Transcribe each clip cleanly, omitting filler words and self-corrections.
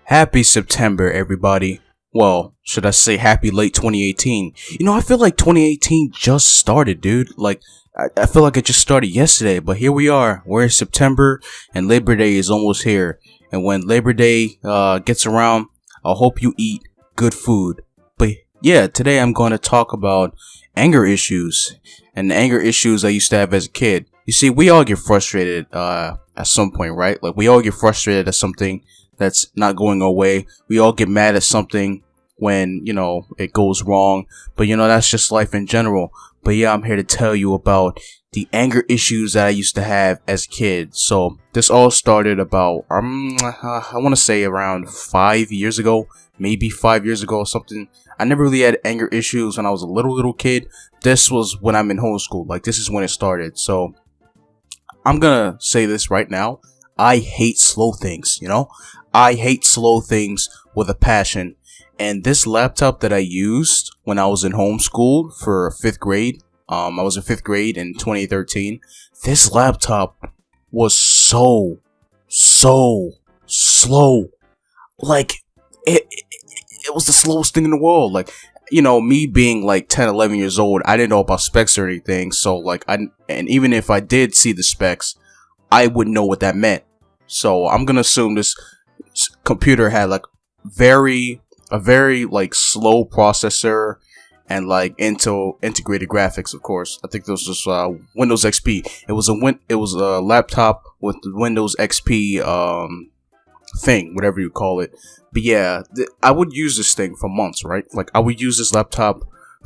Happy September, everybody. Well, should I say happy late 2018? I feel like 2018 just started, dude. I feel like it just started yesterday, but here we are. We're in September, and Labor Day is almost here. And when Labor Day gets around, I hope you eat good food. But yeah, today I'm going to talk about anger issues, and the anger issues I used to have as a kid. You see, we all get frustrated at some point, right? Like, we all get frustrated at something that's not going our way. We all get mad at something when, it goes wrong. But, that's just life in general. But yeah, I'm here to tell you about the anger issues that I used to have as a kid. So this all started about, I want to say around 5 years ago, maybe 5 years ago or something. I never really had anger issues when I was a little kid. This was when I'm in homeschool. Like, this is when it started. So I'm gonna say this right now. I hate slow things, I hate slow things with a passion. And this laptop that I used when I was in homeschool for 5th grade, I was in 5th grade in 2013. This laptop was so slow. Like, it was the slowest thing in the world. Like, me being like 10, 11 years old, I didn't know about specs or anything. So and even if I did see the specs, I wouldn't know what that meant. So I'm gonna assume this computer had like a very like slow processor and like integrated graphics. Of course, I think this was just Windows XP. It was a laptop with the Windows XP thing, whatever you call it. But yeah, I would use this thing for months, right? Like, I would use this laptop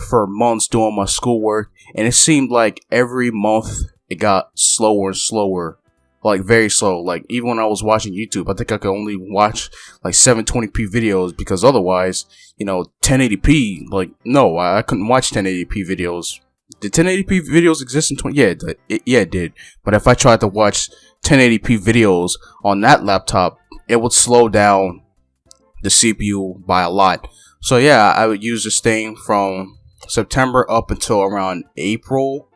for months doing my schoolwork, and it seemed like every month it got slower and slower. Like, very slow. Like, even when I was watching YouTube, I think I could only watch like 720p videos, because otherwise, 1080p, like, no, I couldn't watch 1080p videos. Did 1080p videos exist in 20? Yeah, it did. But if I tried to watch 1080p videos on that laptop, it would slow down the CPU by a lot. So yeah, I would use this thing from September up until around April.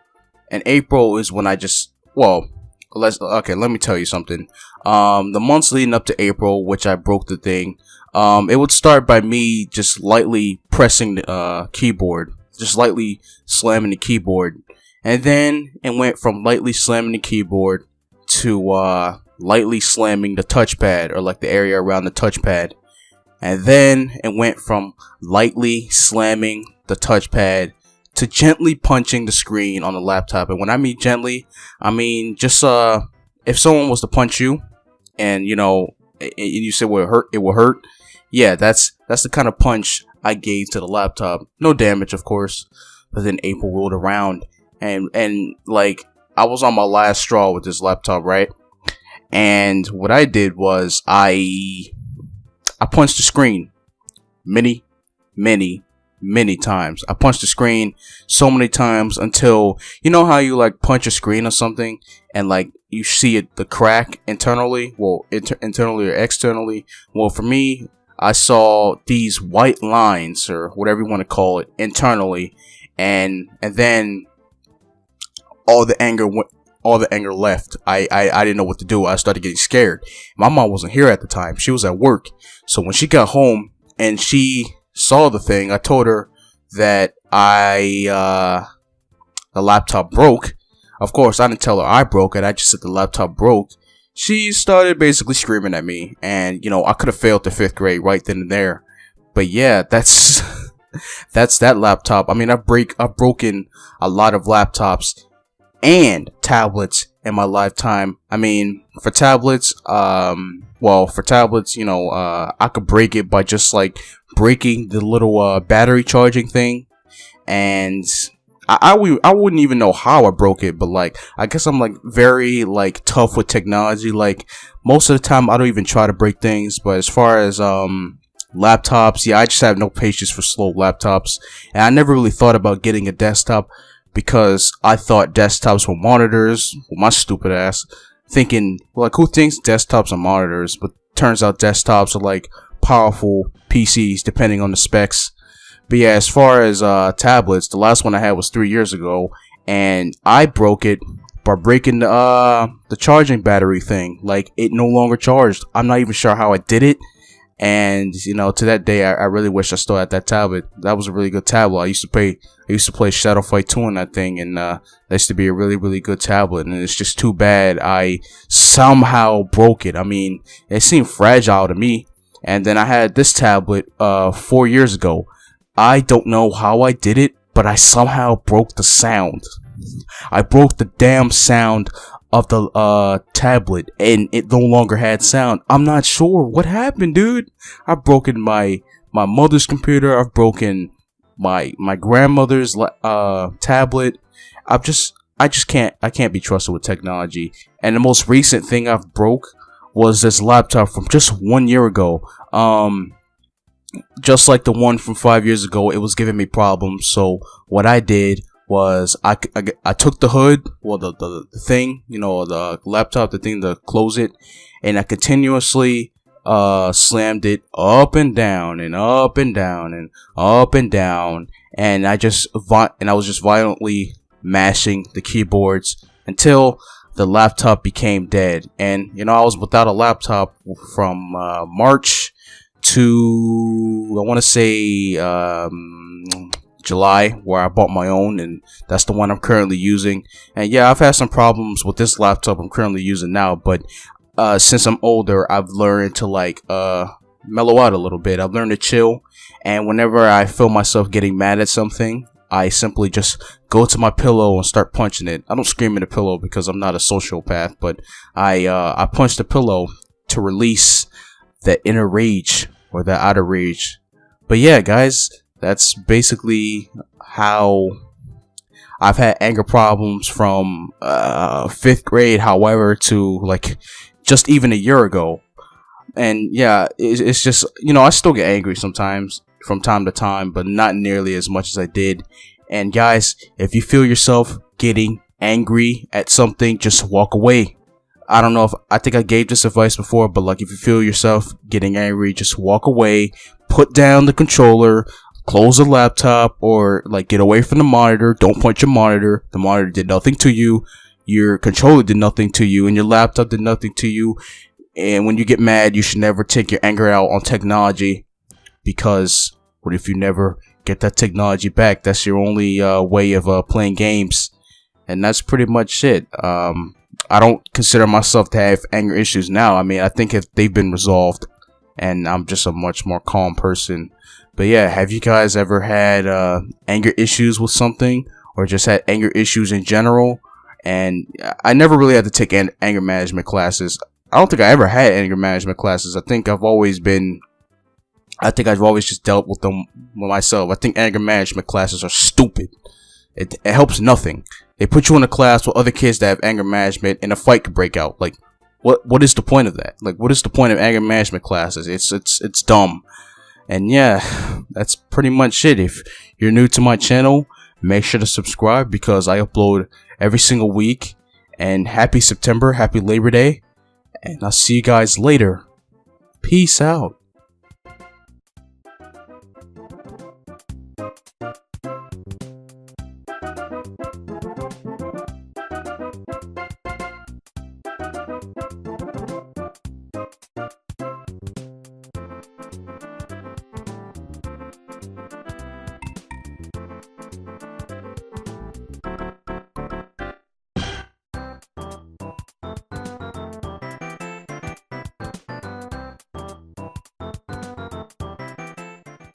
And April is when I just, let me tell you something. The months leading up to April, which I broke the thing, it would start by me just lightly pressing the keyboard, just lightly slamming the keyboard, and then it went from lightly slamming the keyboard to lightly slamming the touchpad, or like the area around the touchpad, and then it went from lightly slamming the touchpad to gently punching the screen on the laptop. And when I mean gently, I mean just if someone was to punch you, and you said it will hurt. Yeah, that's the kind of punch I gave to the laptop. No damage, of course. But then April rolled around, and like, I was on my last straw with this laptop, right? And what I did was I punched the screen many times. I punched the screen so many times until, how you like punch a screen or something and like you see the crack internally, internally or externally. Well, for me, I saw these white lines, or whatever you want to call it, internally, and then all the anger left. I didn't know what to do. I started getting scared. My mom wasn't here at the time. She was at work. So when she got home and she saw the thing, I told her that the laptop broke. Of course, I didn't tell her I broke it. I just said the laptop broke. She started basically screaming at me, and I could have failed the 5th grade right then and there. But yeah, that's that laptop. I mean, I've broken a lot of laptops and tablets in my lifetime. I mean, for tablets, I could break it by just like breaking the little battery charging thing, and I wouldn't even know how I broke it, but like, I guess I'm like very like tough with technology. Like, most of the time I don't even try to break things. But as far as laptops, yeah, I just have no patience for slow laptops, and I never really thought about getting a desktop, because I thought desktops were monitors. Well, my stupid ass thinking, like, who thinks desktops are monitors? But turns out desktops are like powerful PCs depending on the specs. But yeah, as far as tablets, the last one I had was 3 years ago, and I broke it by breaking the charging battery thing. Like, it no longer charged. I'm not even sure how I did it. And you know, to that day, I really wish I still had that tablet. That was a really good tablet. I used to play Shadow Fight 2 on that thing, and that used to be a really good tablet. And it's just too bad I somehow broke it. I mean, it seemed fragile to me. And then I had this tablet 4 years ago. I don't know how I did it, but I somehow broke the sound. I broke the damn sound of the tablet, and it no longer had sound. I'm not sure what happened, dude. I've broken my mother's computer. I've broken my grandmother's tablet. I can't be trusted with technology. And the most recent thing I've broke was this laptop from just 1 year ago. Just like the one from 5 years ago, it was giving me problems. So what I did was I took the hood, well, the thing, you know, the laptop, the thing to close it, and I continuously slammed it up and down and up and down and up and down, and I was just violently mashing the keyboards until the laptop became dead. And you know, I was without a laptop from March to, I want to say, July, where I bought my own, and that's the one I'm currently using. And yeah, I've had some problems with this laptop I'm currently using now, but since I'm older, I've learned to like mellow out a little bit. I've learned to chill, and whenever I feel myself getting mad at something, I simply just go to my pillow and start punching it. I don't scream at the pillow because I'm not a sociopath, but I punch the pillow to release the inner rage or the outer rage. But yeah, guys, that's basically how I've had anger problems from 5th grade, however, to like just even a year ago. And yeah, it's just, you know, I still get angry sometimes from time to time, but not nearly as much as I did. And guys, if you feel yourself getting angry at something, just walk away. I don't know if I think I gave this advice before, but like if you feel yourself getting angry, just walk away, put down the controller, close the laptop, or like get away from the monitor. Don't punch your monitor. The monitor did nothing to you. Your controller did nothing to you, and your laptop did nothing to you. And when you get mad, you should never take your anger out on technology, because what if you never get that technology back? That's your only way of playing games, and that's pretty much it. I don't consider myself to have anger issues now. I mean, I think if they've been resolved, and I'm just a much more calm person. But yeah, have you guys ever had anger issues with something, or just had anger issues in general? And I never really had to take anger management classes. I don't think I ever had anger management classes. I think I've always just dealt with them myself. I think anger management classes are stupid. It helps nothing. They put you in a class with other kids that have anger management, and a fight could break out. Like, what is the point of that? Like, what is the point of anger management classes? It's dumb. And yeah, that's pretty much it. If you're new to my channel, make sure to subscribe, because I upload every single week. And happy September, happy Labor Day, and I'll see you guys later. Peace out.